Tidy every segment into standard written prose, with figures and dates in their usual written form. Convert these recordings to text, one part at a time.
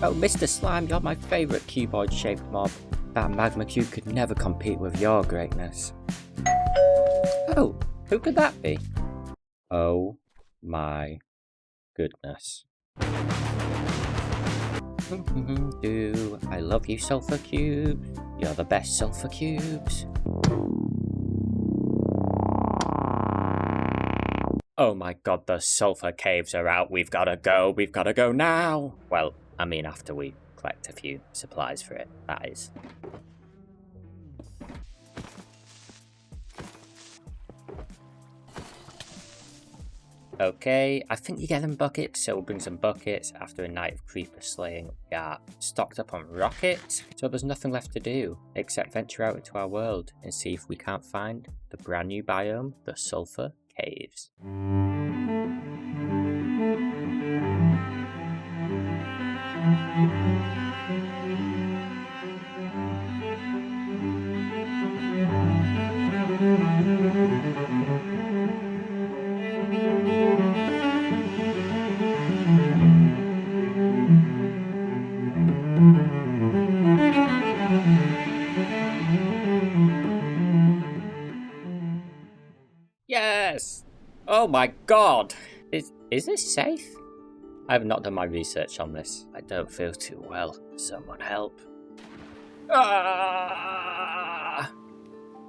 Oh, Mr. Slime, you're my favourite cuboid-shaped mob. That magma cube could never compete with your greatness. Oh, who could that be? Oh my goodness. I love you, Sulfur Cubes. You're the best Sulfur Cubes. Oh my god, the Sulfur Caves are out. We've gotta go. We've gotta go now. Well, I mean after we collect a few supplies for it, that is. Okay, I think you get them buckets, so we'll bring some buckets. After a night of creeper slaying, we are stocked up on rockets, so there's nothing left to do except venture out into our world and see if we can't find the brand new biome, the Sulfur Caves. Yes! Oh my god! Is this safe? I have not done my research on this. I don't feel too well. Someone help. Ah!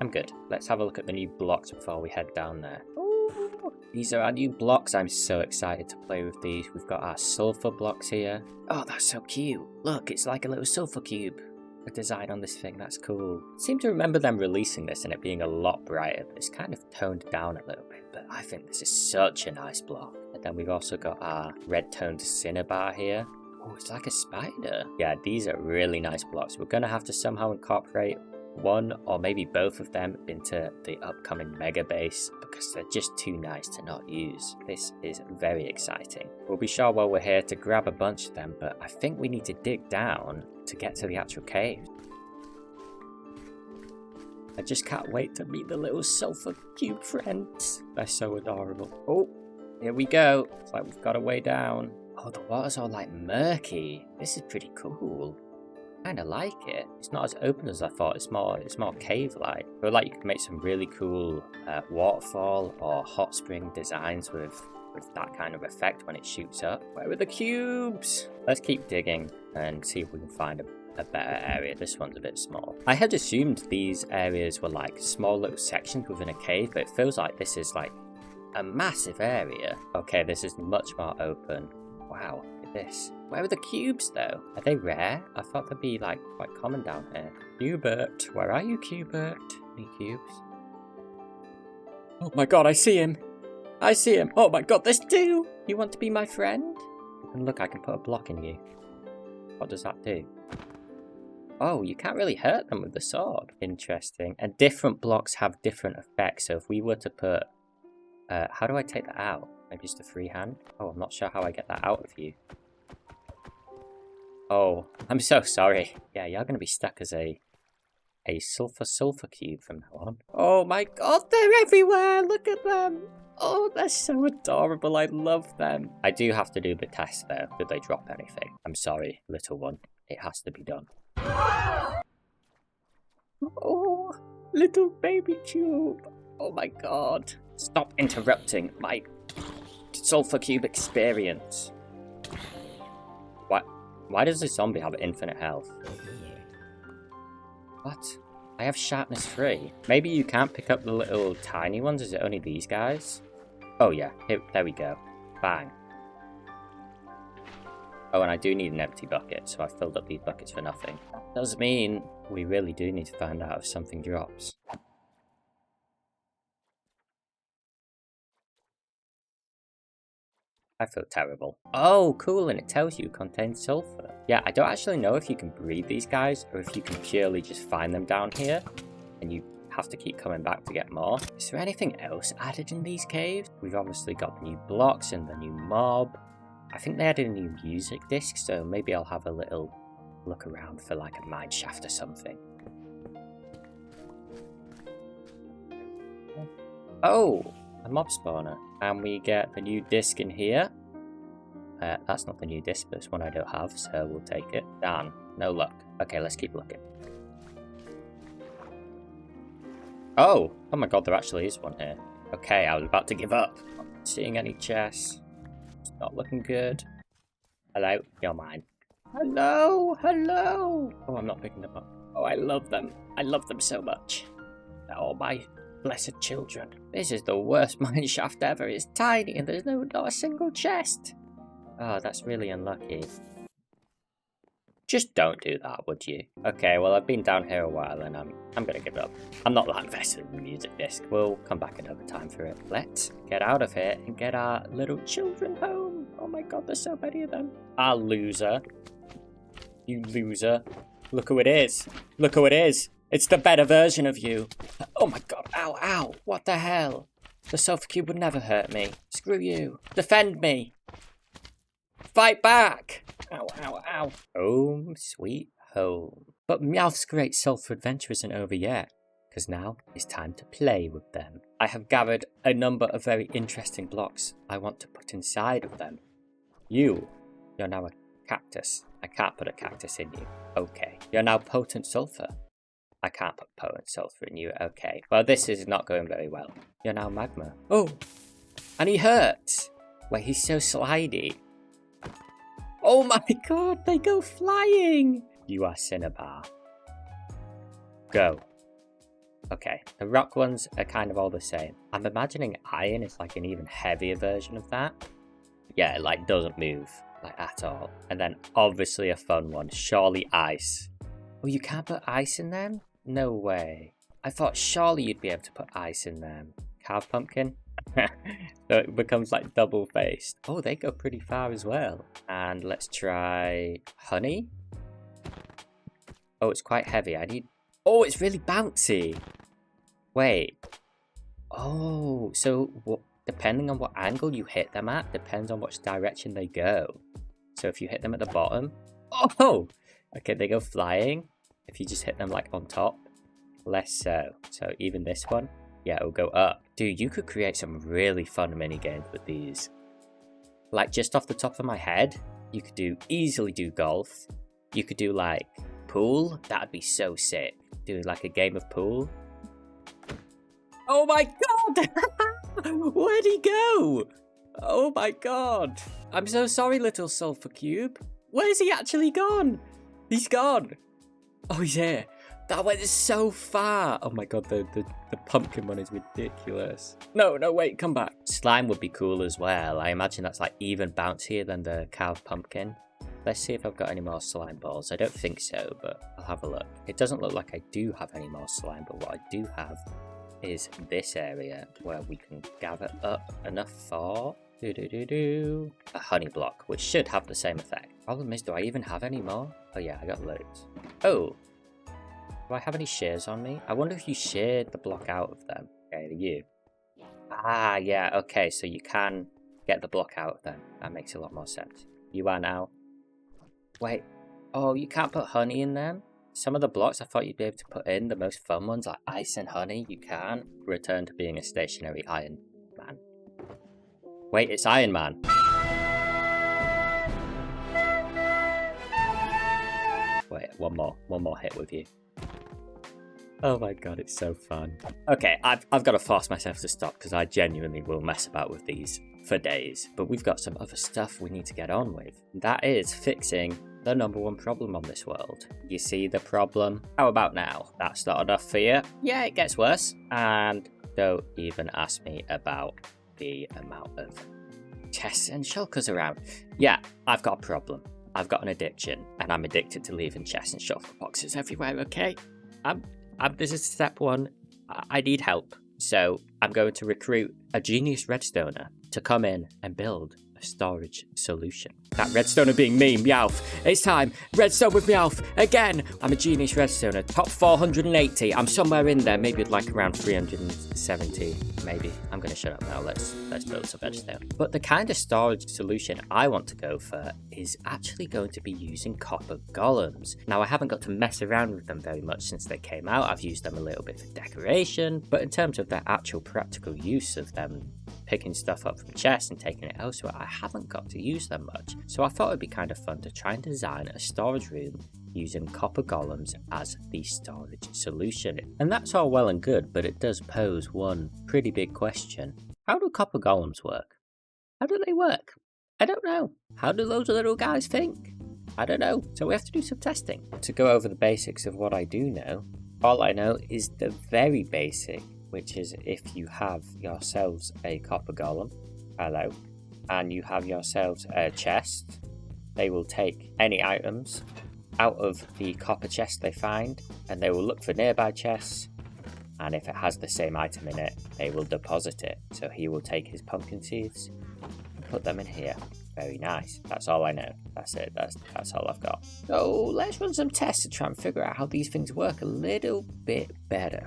I'm good. Let's have a look at the new blocks before we head down there. Ooh, these are our new blocks. I'm so excited to play with these. We've got our sulfur blocks here. Oh, that's so cute. Look, it's like a little sulfur cube. The design on this thing, that's cool. I seem to remember them releasing this and it being a lot brighter, but it's kind of toned down a little bit. But I think this is such a nice block. And then we've also got our red toned cinnabar here. Oh, it's like a spider. Yeah, these are really nice blocks. We're going to have to somehow incorporate one or maybe both of them into the upcoming mega base because they're just too nice to not use. This is very exciting. We'll be sure while we're here to grab a bunch of them, but I think we need to dig down to get to the actual cave. I just can't wait to meet the little sulfur cube friends. They're so adorable. Oh, here we go. It's like we've got a way down. Oh, the water's all like murky. This is pretty cool. Kind of like it. It's not as open as I thought. It's more cave-like. I feel like you can make some really cool waterfall or hot spring designs with that kind of effect when it shoots up. Where are the cubes? Let's keep digging and see if we can find a better area. This one's a bit small. I had assumed these areas were like small little sections within a cave, but it feels like this is like a massive area. Okay, this is much more open. Wow, look at this. Where are the cubes though? Are they rare? I thought they'd be like quite common down here. Cubert, where are you, Cubert? Any cubes? Oh my god, I see him! I see him! Oh my god, there's two! You want to be my friend? And look, I can put a block in you. What does that do? Oh, you can't really hurt them with the sword. Interesting. And different blocks have different effects. So if we were to put... how do I take that out? Maybe just a free hand? Oh, I'm not sure how I get that out of you. Oh, I'm so sorry. Yeah, you're going to be stuck as a sulfur cube from now on. Oh my god, they're everywhere! Look at them! Oh, they're so adorable. I love them. I do have to do the test though. Did they drop anything? I'm sorry, little one. It has to be done. Oh, little baby cube. Oh my god. Stop interrupting my sulfur cube experience. What? Why does the zombie have infinite health? What? I have sharpness 3. Maybe you can't pick up the little tiny ones. Is it only these guys? Oh yeah, here, there we go. Bang. Oh, and I do need an empty bucket, so I filled up these buckets for nothing. That does mean we really do need to find out if something drops. I feel terrible. Oh, cool, and it tells you it contains sulfur. Yeah, I don't actually know if you can breed these guys, or if you can purely just find them down here, and you have to keep coming back to get more. Is there anything else added in these caves? We've obviously got the new blocks and the new mob. I think they added a new music disc, so maybe I'll have a little look around for like a mine shaft or something. Oh! A mob spawner, and we get the new disc in here. That's not the new disperse one I don't have, so we'll take it. Darn, no luck. Okay, let's keep looking. Oh my god, there actually is one here. Okay, I was about to give up. Not seeing any chests. It's not looking good. Hello, you're mine. Hello, hello. Oh, I'm not picking them up. Oh, I love them. I love them so much. They're all my blessed children. This is the worst mine shaft ever. It's tiny and there's not a single chest. Oh, that's really unlucky. Just don't do that, would you? Okay, well, I've been down here a while and I'm gonna give up. I'm not that invested in the music disc. We'll come back another time for it. Let's get out of here and get our little children home. Oh my god, there's so many of them. Our loser. You loser. Look who it is. Look who it is. It's the better version of you. Oh my god, ow, ow. What the hell? The Sulfur Cube would never hurt me. Screw you. Defend me. Fight back! Ow, ow, ow. Home, sweet home. But Meowth's great Sulfur adventure isn't over yet, because now it's time to play with them. I have gathered a number of very interesting blocks I want to put inside of them. You're now a cactus. I can't put a cactus in you. Okay. You're now potent sulfur. I can't put potent sulfur in you. Okay. Well, this is not going very well. You're now magma. Oh! And he hurts! Wait, he's so slidey. Oh my god, they go flying! You are Cinnabar. Go. Okay, the rock ones are kind of all the same. I'm imagining iron is like an even heavier version of that. Yeah, it like doesn't move like at all. And then obviously a fun one, surely ice. Oh, you can't put ice in them? No way. I thought surely you'd be able to put ice in them. Carved pumpkin? So it becomes like double faced. Oh, they go pretty far as well. And let's try honey. Oh, it's quite heavy. Oh, it's really bouncy. Wait. Oh, so depending on what angle you hit them at, depends on which direction they go. So if you hit them at the bottom, oh, okay, they go flying. If you just hit them like on top, less so. So even this one, yeah, it'll go up. Dude, you could create some really fun mini games with these. Like just off the top of my head, you could easily do golf. You could do like pool. That'd be so sick. Do like a game of pool. Oh my god! Where'd he go? Oh my god. I'm so sorry, little Sulfur Cube. Where's he actually gone? He's gone. Oh, he's here. That went so far. Oh my god, the pumpkin one is ridiculous. No, wait, come back. Slime would be cool as well. I imagine that's like even bouncier than the carved pumpkin. Let's see if I've got any more slime balls. I don't think so, but I'll have a look. It doesn't look like I do have any more slime, but what I do have is this area where we can gather up enough for a honey block, which should have the same effect. Problem is, do I even have any more? Oh yeah, I got loads. Oh, do I have any shears on me? I wonder if you sheared the block out of them. Okay, you. Ah, yeah, okay, so you can get the block out of them. That makes a lot more sense. You are now. Wait, oh, you can't put honey in them? Some of the blocks I thought you'd be able to put in, the most fun ones like ice and honey, you can't. Return to being a stationary Iron Man. Wait, it's Iron Man. Wait, one more hit with you. Oh my god, it's so fun. Okay, I've got to force myself to stop because I genuinely will mess about with these for days. But we've got some other stuff we need to get on with. That is fixing the #1 problem on this world. You see the problem? How about now? That's not enough for you? Yeah, it gets worse. And don't even ask me about the amount of chests and shulkers around. Yeah, I've got a problem. I've got an addiction, and I'm addicted to leaving chests and shulker boxes everywhere, okay? This is step 1. I need help. So I'm going to recruit a genius redstoner to come in and build a storage solution. That redstoner being me, Meowth. It's time. Redstone with Meowth. Again. I'm a genius redstoner. Top 480. I'm somewhere in there. Maybe like around 370. Maybe. I'm going to shut up now. Let's build some redstone. But the kind of storage solution I want to go for is actually going to be using copper golems. Now, I haven't got to mess around with them very much since they came out. I've used them a little bit for decoration. But in terms of their actual practical use of them picking stuff up from chests and taking it elsewhere, I haven't got to use them much. So I thought it'd be kind of fun to try and design a storage room using copper golems as the storage solution. And that's all well and good, but it does pose one pretty big question. How do copper golems work? How do they work? I don't know. How do those little guys think? I don't know. So we have to do some testing. To go over the basics of what I do know, all I know is the very basic, which is if you have yourselves a copper golem, hello, and you have yourselves a chest, they will take any items out of the copper chest they find, and they will look for nearby chests, and if it has the same item in it, they will deposit it. So he will take his pumpkin seeds and put them in here. Very nice. That's all I know. That's it. That's all I've got. So let's run some tests to try and figure out how these things work a little bit better.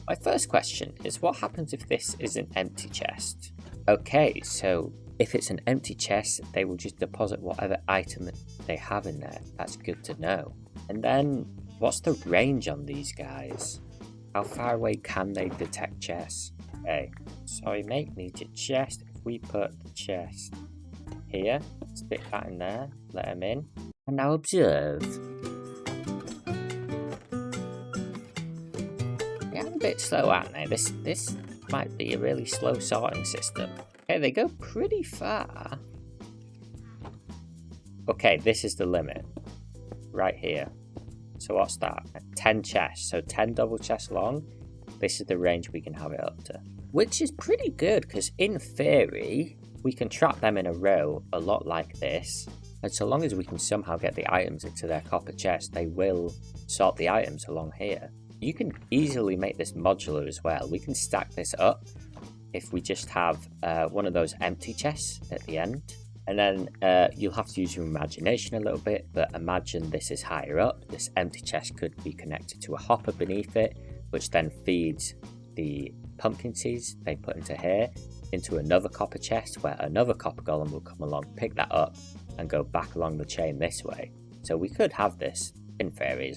My first question is, what happens if this is an empty chest? Okay, so if it's an empty chest, they will just deposit whatever item they have in there. That's good to know. And then, what's the range on these guys? How far away can they detect chests? Okay, sorry mate, need your chest. If we put the chest here, stick that in there, let them in, and now observe. They are a bit slow, aren't they? This might be a really slow sorting system. Okay, they go pretty far. Okay, this is the limit. Right here. So what's that? 10 chests. So 10 double chests long. This is the range we can have it up to. Which is pretty good, because in theory, we can trap them in a row a lot like this. And so long as we can somehow get the items into their copper chest, they will sort the items along here. You can easily make this modular as well. We can stack this up if we just have one of those empty chests at the end. And then you'll have to use your imagination a little bit, but imagine this is higher up. This empty chest could be connected to a hopper beneath it, which then feeds the pumpkin seeds they put into here, into another copper chest, where another copper golem will come along, pick that up, and go back along the chain this way. So we could have this, in theory,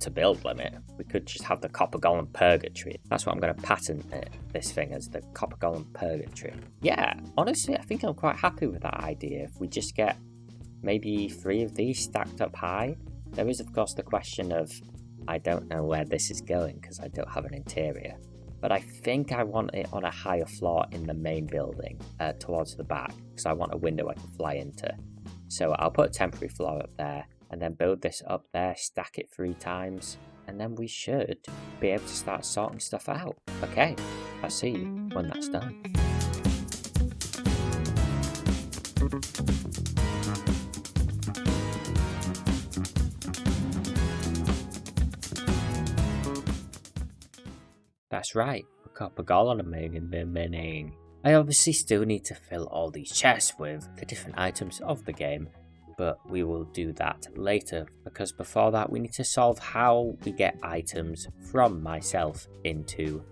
to build limit. We could just have the copper golem purgatory. That's what I'm going to patent this thing as, the copper golem purgatory. Yeah, honestly, I think I'm quite happy with that idea. If we just get maybe 3 of these stacked up high. There is, of course, the question of, I don't know where this is going because I don't have an interior. But I think I want it on a higher floor in the main building, towards the back, because I want a window I can fly into. So I'll put a temporary floor up there, and then build this up there, stack it 3 times, and then we should be able to start sorting stuff out. Okay, I'll see you when that's done. That's right, a copper golem in the mining. I obviously still need to fill all these chests with the different items of the game, but we will do that later, because before that we need to solve how we get items from myself into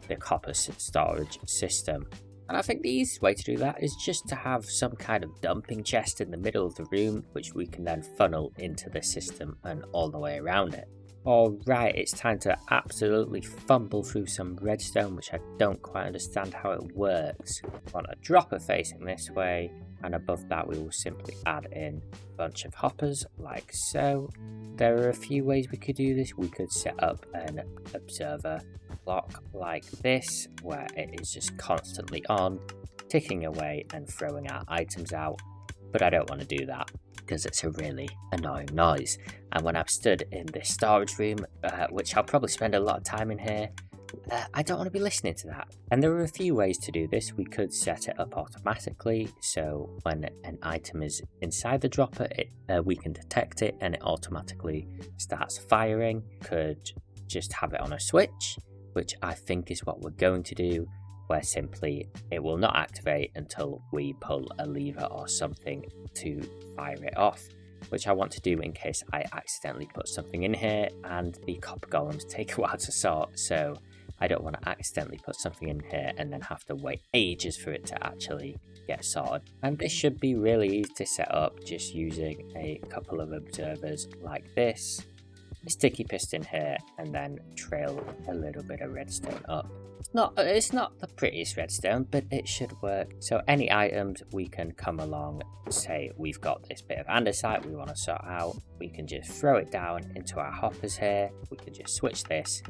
the copper storage system. And I think the easiest way to do that is just to have some kind of dumping chest in the middle of the room, which we can then funnel into the system and all the way around it. Alright, it's time to absolutely fumble through some redstone, which I don't quite understand how it works. I want a dropper facing this way, and above that we will simply add in a bunch of hoppers, like so. There are a few ways we could do this. We could set up an observer block like this, where it is just constantly on, ticking away and throwing our items out, but I don't want to do that, because it's a really annoying noise. And when I'm stood in this storage room, which I'll probably spend a lot of time in here, I don't want to be listening to that. And there are a few ways to do this. We could set it up automatically, so when an item is inside the dropper, we can detect it and it automatically starts firing. Could just have it on a switch, which I think is what we're going to do, where simply it will not activate until we pull a lever or something to fire it off, which I want to do in case I accidentally put something in here, and the copper golems take a while to sort, so I don't want to accidentally put something in here and then have to wait ages for it to actually get sorted. And this should be really easy to set up, just using a couple of observers like this, sticky piston here, and then trail a little bit of redstone up. It's not the prettiest redstone, but it should work. So any items we can come along, say we've got this bit of andesite we want to sort out, we can just throw it down into our hoppers here. We can just switch this,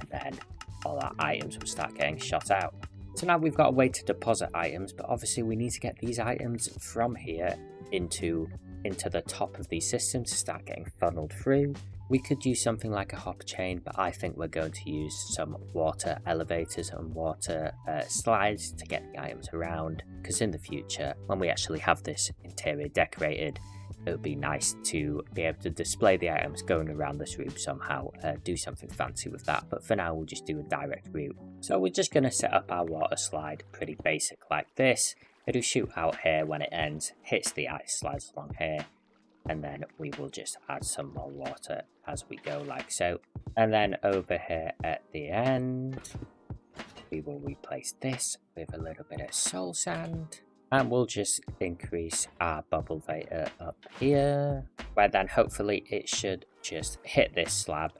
and then all our items will start getting shot out. So now we've got a way to deposit items, but obviously we need to get these items from here into the top of these systems to start getting funneled through. We could use something like a hopper chain, but I think we're going to use some water elevators and water slides to get the items around, because in the future, when we actually have this interior decorated, it would be nice to be able to display the items going around this room somehow, do something fancy with that. But for now, we'll just do a direct route. So we're just going to set up our water slide pretty basic like this. It'll shoot out here when it ends, hits the ice, slides along here, and then we will just add some more water as we go like so. And then over here at the end, we will replace this with a little bit of soul sand. And we'll just increase our bubble vapor up here, where then hopefully it should just hit this slab,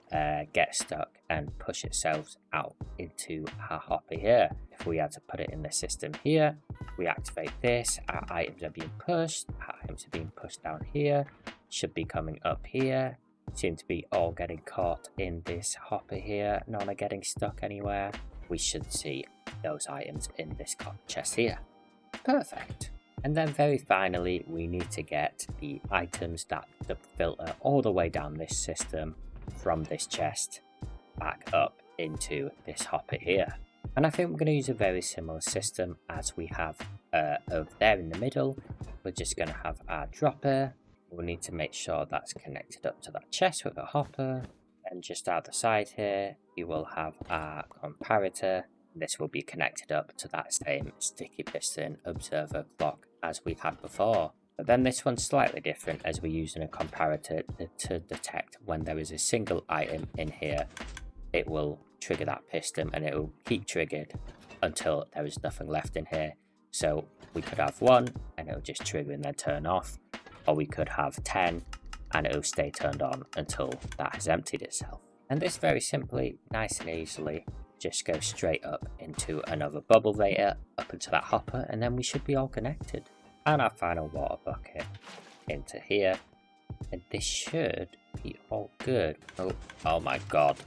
get stuck and push itself out into our hopper here. If we had to put it in the system here, we activate this, our items are being pushed, our items are being pushed down here, should be coming up here, seem to be all getting caught in this hopper here, none are getting stuck anywhere. We should see those items in this chest here. Perfect. And then very finally, we need to get the items that filter all the way down this system from this chest back up into this hopper here. And I think we're going to use a very similar system as we have over there in the middle. We're just going to have our dropper. We'll need to make sure that's connected up to that chest with a hopper. And just out the side here, you will have our comparator. This will be connected up to that same sticky piston observer clock as we've had before. But then this one's slightly different, as we're using a comparator to detect when there is a single item in here. It will trigger that piston and it will keep triggered until there is nothing left in here. So we could have 1 and it'll just trigger and then turn off, or we could have 10 and it'll stay turned on until that has emptied itself. And this very simply, nice and easily, just go straight up into another bubble vapor, up into that hopper, and then we should be all connected. And our final water bucket into here, and this should be all good. Oh my god,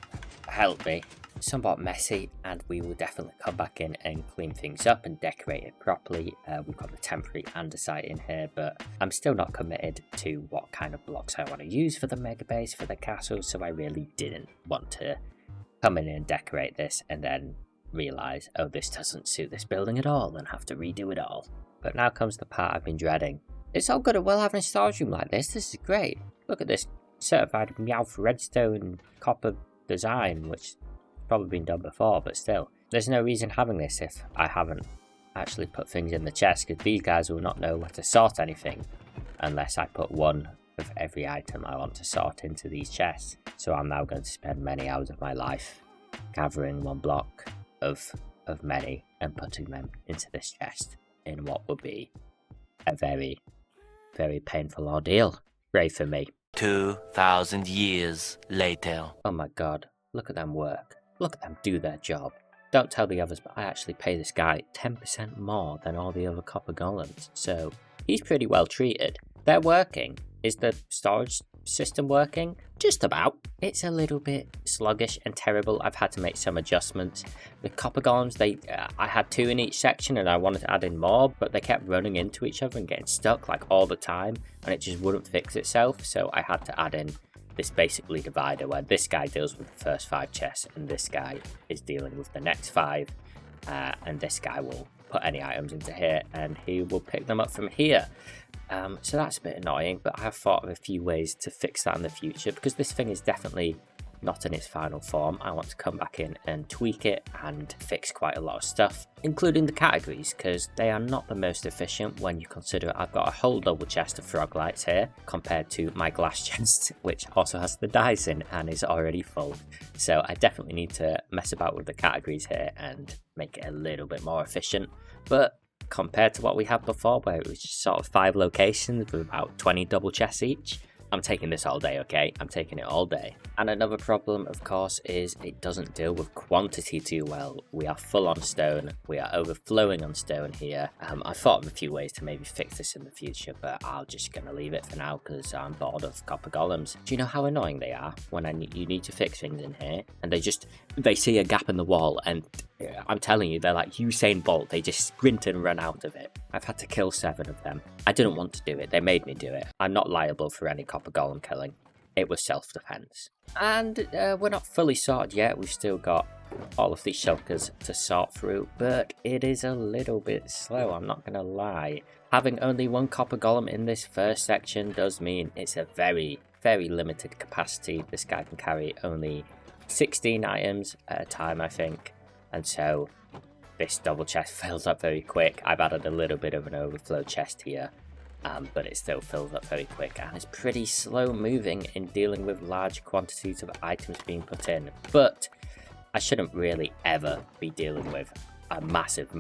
help me. Somewhat messy, and we will definitely come back in and clean things up and decorate it properly. We've got the temporary andesite in here, but I'm still not committed to what kind of blocks I want to use for the mega base, for the castle, so I really didn't want to come in and decorate this and then realise, oh, this doesn't suit this building at all, and have to redo it all. But now comes the part I've been dreading. It's all good and well having a storage room like this. This is great. Look at this certified Meoweth redstone copper design, which has probably been done before, but still. There's no reason having this if I haven't actually put things in the chest, because these guys will not know where to sort anything unless I put one of every item I want to sort into these chests. So I'm now going to spend many hours of my life gathering one block of many and putting them into this chest in what would be a very, very painful ordeal. Pray for me. 2,000 years later. Oh my god, look at them work. Look at them do their job. Don't tell the others, but I actually pay this guy 10% more than all the other copper golems, so he's pretty well treated. They're working. Is the storage system working? Just about. It's a little bit sluggish and terrible. I've had to make some adjustments. The copper golems, I had 2 in each section and I wanted to add in more, but they kept running into each other and getting stuck like all the time, and it just wouldn't fix itself. So I had to add in this basically divider where this guy deals with the first 5 chests and this guy is dealing with the next 5, and this guy will put any items into here and he will pick them up from here. So that's a bit annoying, but I have thought of a few ways to fix that in the future, because this thing is definitely not in its final form. I want to come back in and tweak it and fix quite a lot of stuff, including the categories, because they are not the most efficient when you consider I've got a whole double chest of frog lights here compared to my glass chest, which also has the dice in and is already full. So I definitely need to mess about with the categories here and make it a little bit more efficient. But compared to what we had before, where it was just sort of 5 locations with about 20 double chests each, I'm taking this all day, okay? I'm taking it all day. And another problem, of course, is it doesn't deal with quantity too well. We are full on stone. We are overflowing on stone here. I thought of a few ways to maybe fix this in the future, but I'm just going to leave it for now because I'm bored of copper golems. Do you know how annoying they are when you need to fix things in here? And they see a gap in the wall and I'm telling you, they're like Usain Bolt. They just sprint and run out of it. I've had to kill 7 of them. I didn't want to do it. They made me do it. I'm not liable for any copper golem killing. It was self-defense. And we're not fully sorted yet. We've still got all of these shulkers to sort through, but it is a little bit slow, I'm not going to lie. Having only 1 copper golem in this first section does mean it's a very, very limited capacity. This guy can carry only 16 items at a time, I think. And so this double chest fills up very quick. I've added a little bit of an overflow chest here. But it still fills up very quick and it's pretty slow moving in dealing with large quantities of items being put in. But I shouldn't really ever be dealing with a massive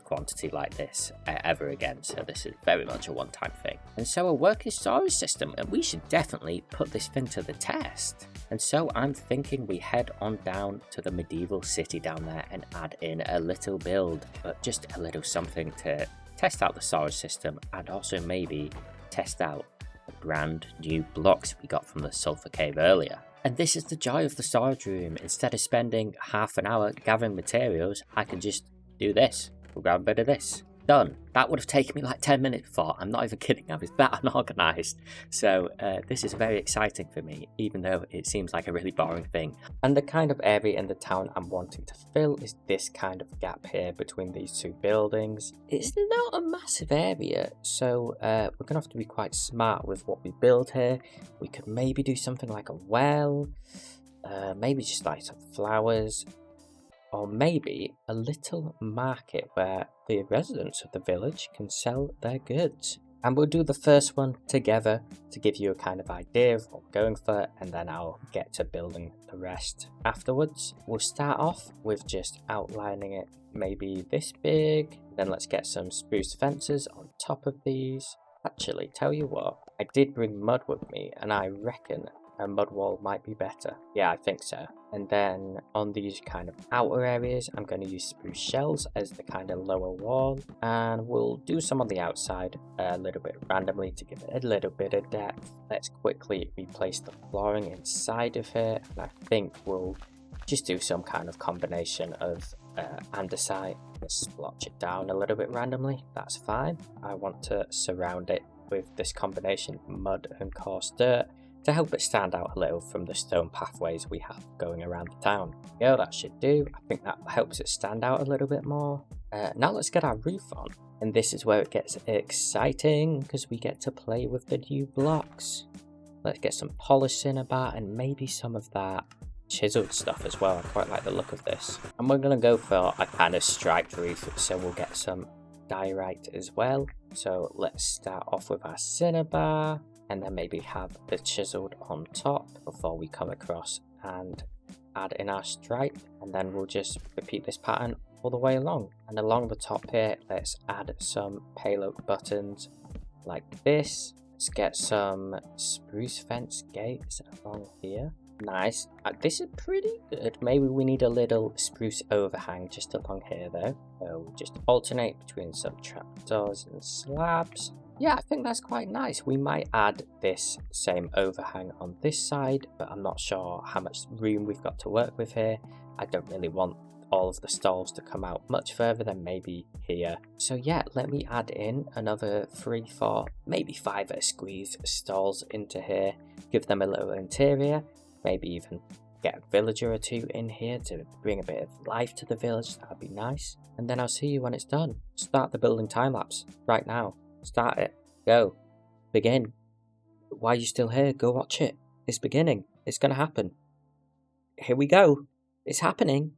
quantity like this ever again, so this is very much a one-time thing. And so a working storage system, and we should definitely put this thing to the test. And so I'm thinking we head on down to the medieval city down there and add in a little build, but just a little something to test out the storage system and also maybe test out the brand new blocks we got from the Sulfur cave earlier. And this is the joy of the storage room. Instead of spending half an hour gathering materials, I can just do this. We'll grab a bit of this. Done. That would have taken me like 10 minutes before. I'm not even kidding. I was that unorganized. So this is very exciting for me, even though it seems like a really boring thing. And the kind of area in the town I'm wanting to fill is this kind of gap here between these 2 buildings. It's not a massive area, so we're going to have to be quite smart with what we build here. We could maybe do something like a well, maybe just like some flowers, or maybe a little market where the residents of the village can sell their goods. And we'll do the first one together to give you a kind of idea of what we're going for, and then I'll get to building the rest afterwards. We'll start off with just outlining it maybe this big, then let's get some spruce fences on top of these. Actually, tell you what, I did bring mud with me and I reckon a mud wall might be better. Yeah, I think so. And then on these kind of outer areas, I'm going to use spruce shells as the kind of lower wall. And we'll do some on the outside a little bit randomly to give it a little bit of depth. Let's quickly replace the flooring inside of here. And I think we'll just do some kind of combination of andesite. Let's splotch it down a little bit randomly. That's fine. I want to surround it with this combination of mud and coarse dirt to help it stand out a little from the stone pathways we have going around the town. Yeah, that should do. I think that helps it stand out a little bit more. Now let's get our roof on. And this is where it gets exciting because we get to play with the new blocks. Let's get some polished cinnabar and maybe some of that chiseled stuff as well. I quite like the look of this. And we're going to go for a kind of striped roof, so we'll get some diorite as well. So let's start off with our cinnabar, and then maybe have the chiseled on top before we come across and add in our stripe, and then we'll just repeat this pattern all the way along. And along the top here, let's add some pale oak buttons like this. Let's get some spruce fence gates along here. Nice. This is pretty good. Maybe we need a little spruce overhang just along here though. So we'll just alternate between some trapdoors and slabs. Yeah, I think that's quite nice. We might add this same overhang on this side, but I'm not sure how much room we've got to work with here. I don't really want all of the stalls to come out much further than maybe here. So yeah, let me add in another 3, 4, maybe 5 squeeze stalls into here. Give them a little interior, maybe even get a villager or 2 in here to bring a bit of life to the village. That'd be nice. And then I'll see you when it's done. Start the building time lapse right now. Start it. Go. Begin. Why are you still here? Go watch it. It's beginning. It's going to happen. Here we go. It's happening.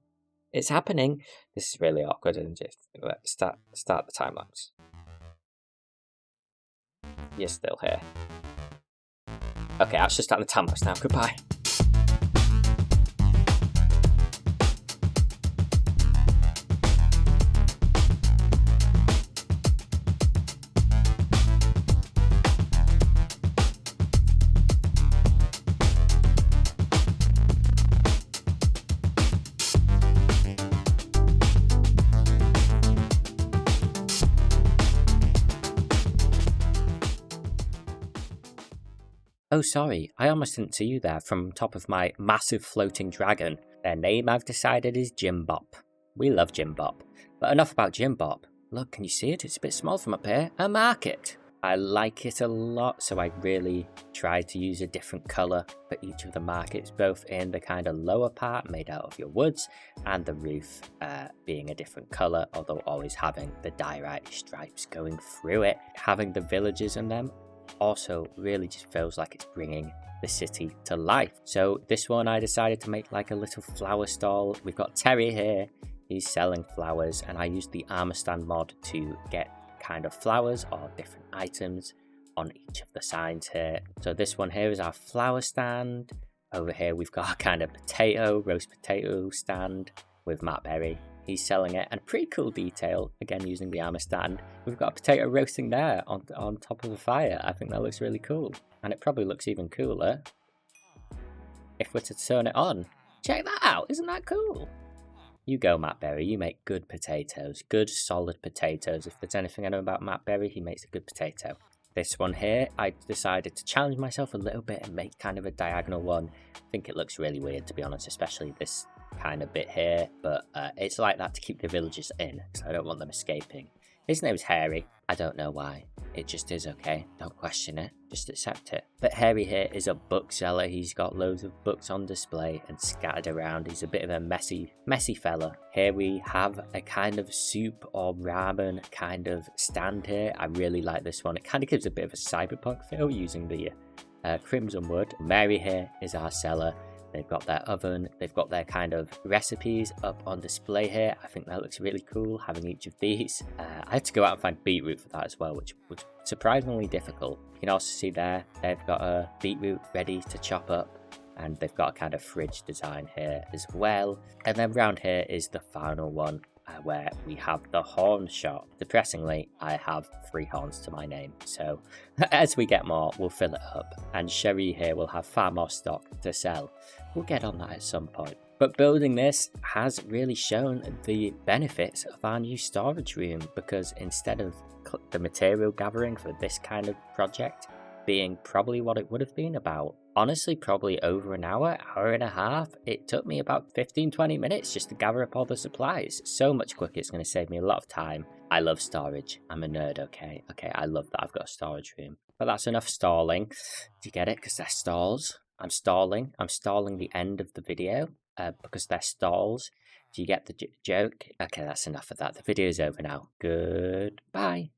It's happening. This is really awkward, isn't it? Let's start the time lapse. You're still here. Okay, I should start the time lapse now. Goodbye. Oh, sorry, I almost didn't see you there from top of my massive floating dragon. Their name I've decided is Jimbop. We love Jimbop. But enough about Jimbop. Look, can you see it? It's a bit small from up here. A market. I like it a lot, so I really tried to use a different colour for each of the markets, both in the kind of lower part made out of your woods and the roof being a different colour, although always having the diorite stripes going through it. Having the villages in them also really just feels like it's bringing the city to life. So this one I decided to make like a little flower stall. We've got Terry here, he's selling flowers, and I used the armor stand mod to get kind of flowers or different items on each of the signs here. So this one here is our flower stand. Over here we've got a kind of roast potato stand with Matt Berry. He's selling it, and pretty cool detail, again using the armor stand. We've got a potato roasting there on top of a fire. I think that looks really cool, and it probably looks even cooler if we're to turn it on. Check that out, isn't that cool? You go, Matt Berry, you make good potatoes, good solid potatoes. If there's anything I know about Matt Berry, he makes a good potato. This one here, I decided to challenge myself a little bit and make kind of a diagonal one. I think it looks really weird, to be honest, especially this kind of bit here, but it's like that to keep the villagers in, because I don't want them escaping. His name's Harry. I don't know why. It just is, okay? Don't question it. Just accept it. But Harry here is a bookseller. He's got loads of books on display and scattered around. He's a bit of a messy fella. Here we have a kind of soup or ramen kind of stand here. I really like this one. It kind of gives a bit of a cyberpunk feel using the crimson wood. Mary here is our seller. They've got their oven, they've got their kind of recipes up on display here. I think that looks really cool, having each of these. I had to go out and find beetroot for that as well, which was surprisingly difficult. You can also see there, they've got a beetroot ready to chop up, and they've got a kind of fridge design here as well. And then round here is the final one, where we have the horn shop. Depressingly, I have 3 horns to my name, so as we get more, we'll fill it up. And Sherry here will have far more stock to sell. We'll get on that at some point. But building this has really shown the benefits of our new storage room, because instead of the material gathering for this kind of project being probably what it would have been about, honestly, probably over an hour and a half, it took me about 15-20 minutes just to gather up all the supplies. So much quicker, it's going to save me a lot of time. I love storage. I'm a nerd, okay? Okay, I love that I've got a storage room. But that's enough stalling. Do you get it? Because they're stalls. I'm stalling the end of the video because they're stalls. Do you get the joke? Okay, that's enough of that. The video's over now. Goodbye.